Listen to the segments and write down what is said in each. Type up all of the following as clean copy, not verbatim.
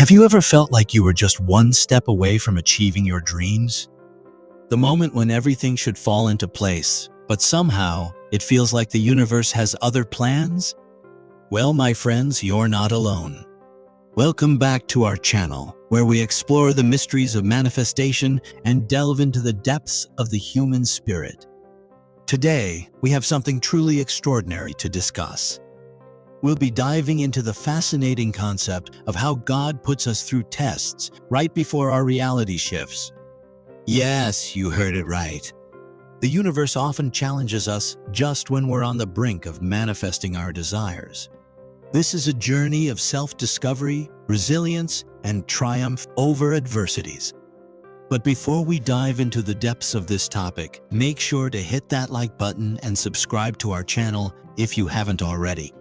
Have you ever felt like you were just one step away from achieving your dreams? The moment when everything should fall into place, but somehow it feels like the universe has other plans? Well, my friends, you're not alone. Welcome back to our channel, where we explore the mysteries of manifestation and delve into the depths of the human spirit. Today, we have something truly extraordinary to discuss. We'll be diving into the fascinating concept of how God puts us through tests right before our reality shifts. Yes, you heard it right. The universe often challenges us just when we're on the brink of manifesting our desires. This is a journey of self-discovery, resilience, and triumph over adversities. But before we dive into the depths of this topic, make sure to hit that like button and subscribe to our channel if you haven't already.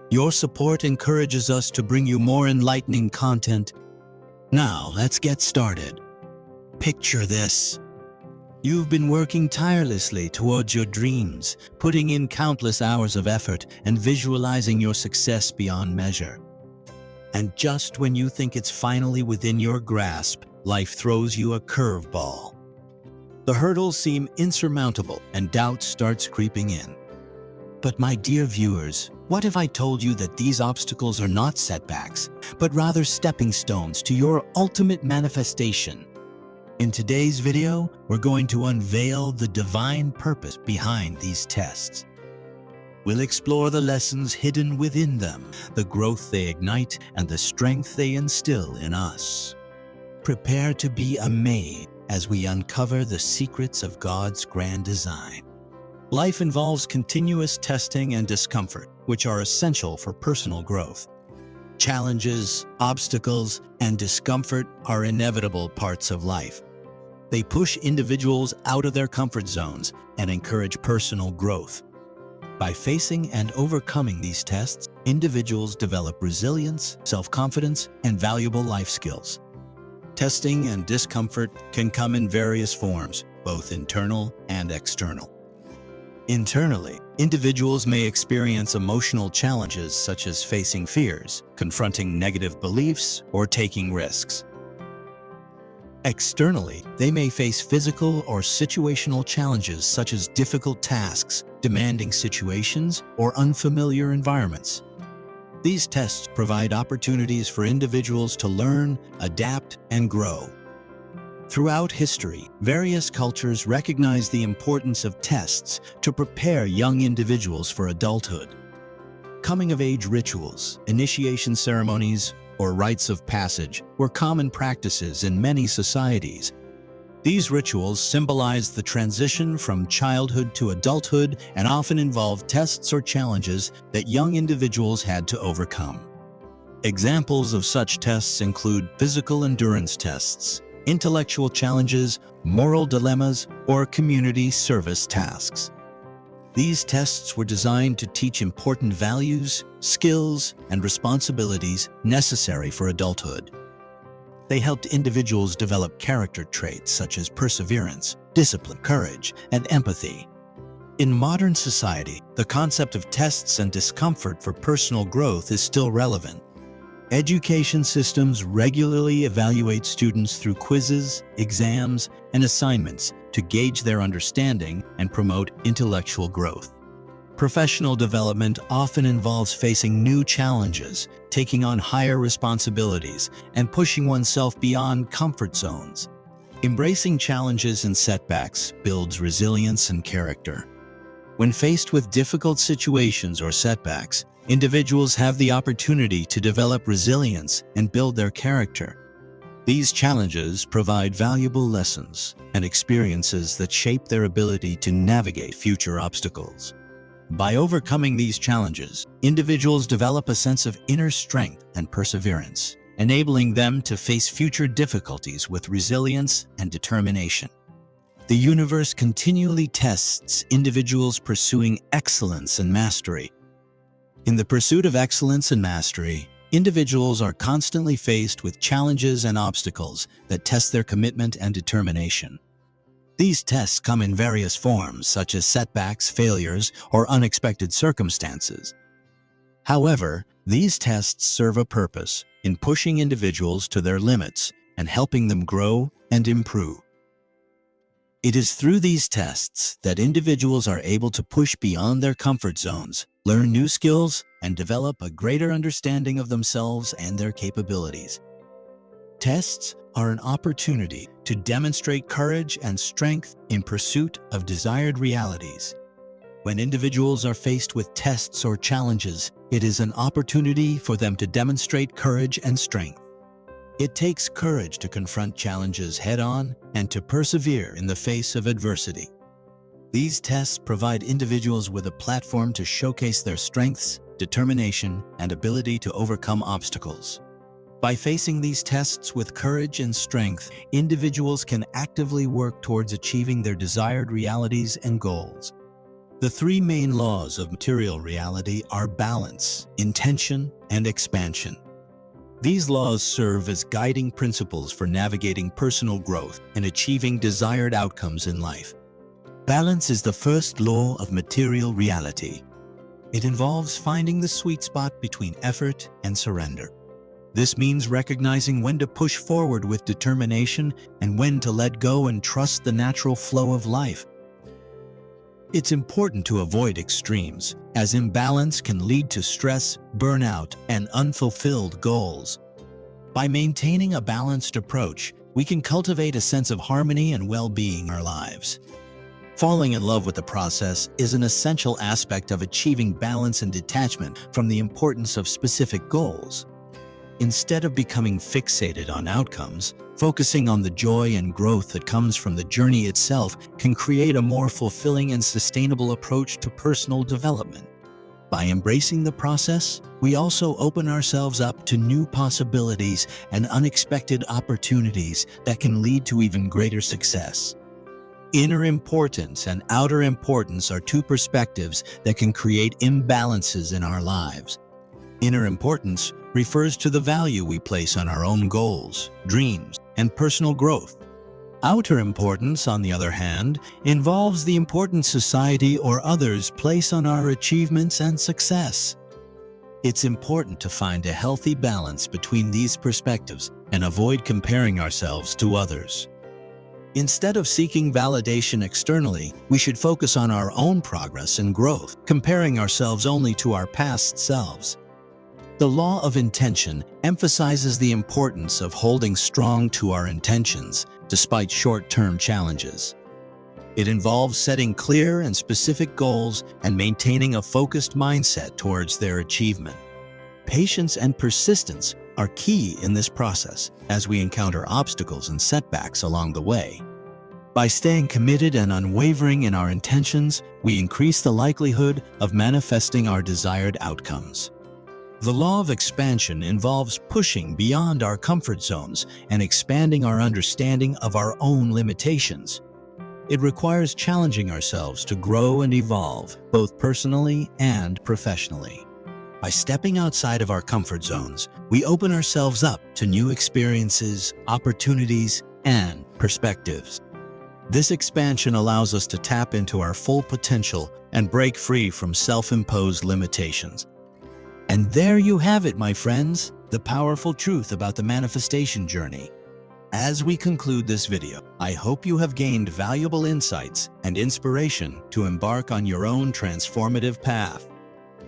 Your support encourages us to bring you more enlightening content. Now, let's get started. Picture this. You've been working tirelessly towards your dreams, putting in countless hours of effort and visualizing your success beyond measure. And just when you think it's finally within your grasp, life throws you a curveball. The hurdles seem insurmountable and doubt starts creeping in. But my dear viewers, what if I told you that these obstacles are not setbacks, but rather stepping stones to your ultimate manifestation? In today's video, we're going to unveil the divine purpose behind these tests. We'll explore the lessons hidden within them, the growth they ignite, and the strength they instill in us. Prepare to be amazed as we uncover the secrets of God's grand design. Life involves continuous testing and discomfort, which are essential for personal growth. Challenges, obstacles, and discomfort are inevitable parts of life. They push individuals out of their comfort zones and encourage personal growth. By facing and overcoming these tests, individuals develop resilience, self-confidence, and valuable life skills. Testing and discomfort can come in various forms, both internal and external. Internally, individuals may experience emotional challenges such as facing fears, confronting negative beliefs, or taking risks. Externally, they may face physical or situational challenges such as difficult tasks, demanding situations, or unfamiliar environments. These tests provide opportunities for individuals to learn, adapt, and grow. Throughout history, various cultures recognize the importance of tests to prepare young individuals for adulthood. Coming-of-age rituals, initiation ceremonies, or rites of passage were common practices in many societies. These rituals symbolize the transition from childhood to adulthood and often involve tests or challenges that young individuals had to overcome. Examples of such tests include physical endurance tests, intellectual challenges, moral dilemmas, or community service tasks. These tests were designed to teach important values, skills, and responsibilities necessary for adulthood. They helped individuals develop character traits such as perseverance, discipline, courage, and empathy. In modern society, the concept of tests and discomfort for personal growth is still relevant. Education systems regularly evaluate students through quizzes, exams, and assignments to gauge their understanding and promote intellectual growth. Professional development often involves facing new challenges, taking on higher responsibilities, and pushing oneself beyond comfort zones. Embracing challenges and setbacks builds resilience and character. When faced with difficult situations or setbacks, individuals have the opportunity to develop resilience and build their character. These challenges provide valuable lessons and experiences that shape their ability to navigate future obstacles. By overcoming these challenges, individuals develop a sense of inner strength and perseverance, enabling them to face future difficulties with resilience and determination. The universe continually tests individuals pursuing excellence and mastery. In the pursuit of excellence and mastery, individuals are constantly faced with challenges and obstacles that test their commitment and determination. These tests come in various forms, such as setbacks, failures, or unexpected circumstances. However, these tests serve a purpose, in pushing individuals to their limits and helping them grow and improve. It is through these tests that individuals are able to push beyond their comfort zones, learn new skills, and develop a greater understanding of themselves and their capabilities. Tests are an opportunity to demonstrate courage and strength in pursuit of desired realities. When individuals are faced with tests or challenges, it is an opportunity for them to demonstrate courage and strength. It takes courage to confront challenges head-on and to persevere in the face of adversity. These tests provide individuals with a platform to showcase their strengths, determination, and ability to overcome obstacles. By facing these tests with courage and strength, individuals can actively work towards achieving their desired realities and goals. The three main laws of material reality are balance, intention, and expansion. These laws serve as guiding principles for navigating personal growth and achieving desired outcomes in life. Balance is the first law of material reality. It involves finding the sweet spot between effort and surrender. This means recognizing when to push forward with determination and when to let go and trust the natural flow of life. It's important to avoid extremes, as imbalance can lead to stress, burnout, and unfulfilled goals. By maintaining a balanced approach, we can cultivate a sense of harmony and well-being in our lives. Falling in love with the process is an essential aspect of achieving balance and detachment from the importance of specific goals. Instead of becoming fixated on outcomes, focusing on the joy and growth that comes from the journey itself can create a more fulfilling and sustainable approach to personal development. By embracing the process, we also open ourselves up to new possibilities and unexpected opportunities that can lead to even greater success. Inner importance and outer importance are two perspectives that can create imbalances in our lives. Inner importance refers to the value we place on our own goals, dreams, and personal growth. Outer importance, on the other hand, involves the importance society or others place on our achievements and success. It's important to find a healthy balance between these perspectives and avoid comparing ourselves to others. Instead of seeking validation externally, we should focus on our own progress and growth, comparing ourselves only to our past selves. The law of intention emphasizes the importance of holding strong to our intentions despite short-term challenges. It involves setting clear and specific goals and maintaining a focused mindset towards their achievement. Patience and persistence are key in this process as we encounter obstacles and setbacks along the way. By staying committed and unwavering in our intentions, we increase the likelihood of manifesting our desired outcomes. The law of expansion involves pushing beyond our comfort zones and expanding our understanding of our own limitations. It requires challenging ourselves to grow and evolve, both personally and professionally. By stepping outside of our comfort zones, we open ourselves up to new experiences, opportunities, and perspectives. This expansion allows us to tap into our full potential and break free from self-imposed limitations. And there you have it, my friends, the powerful truth about the manifestation journey. As we conclude this video, I hope you have gained valuable insights and inspiration to embark on your own transformative path.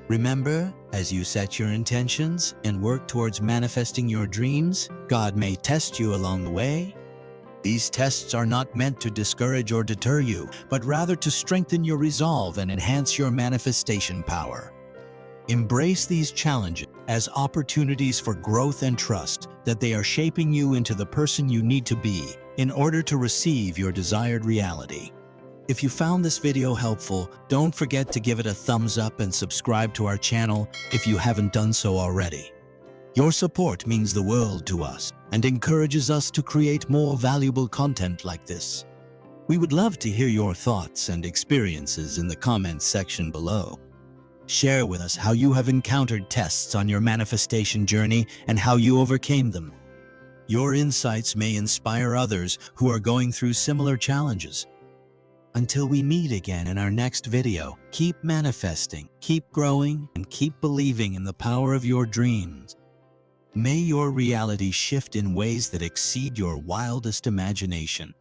Remember, as you set your intentions and work towards manifesting your dreams, God may test you along the way. These tests are not meant to discourage or deter you, but rather to strengthen your resolve and enhance your manifestation power. Embrace these challenges as opportunities for growth and trust that they are shaping you into the person you need to be in order to receive your desired reality. If you found this video helpful, don't forget to give it a thumbs up and subscribe to our channel if you haven't done so already. Your support means the world to us and encourages us to create more valuable content like this. We would love to hear your thoughts and experiences in the comments section below. Share with us how you have encountered tests on your manifestation journey and how you overcame them. Your insights may inspire others who are going through similar challenges. Until we meet again in our next video, keep manifesting, keep growing, and keep believing in the power of your dreams. May your reality shift in ways that exceed your wildest imagination.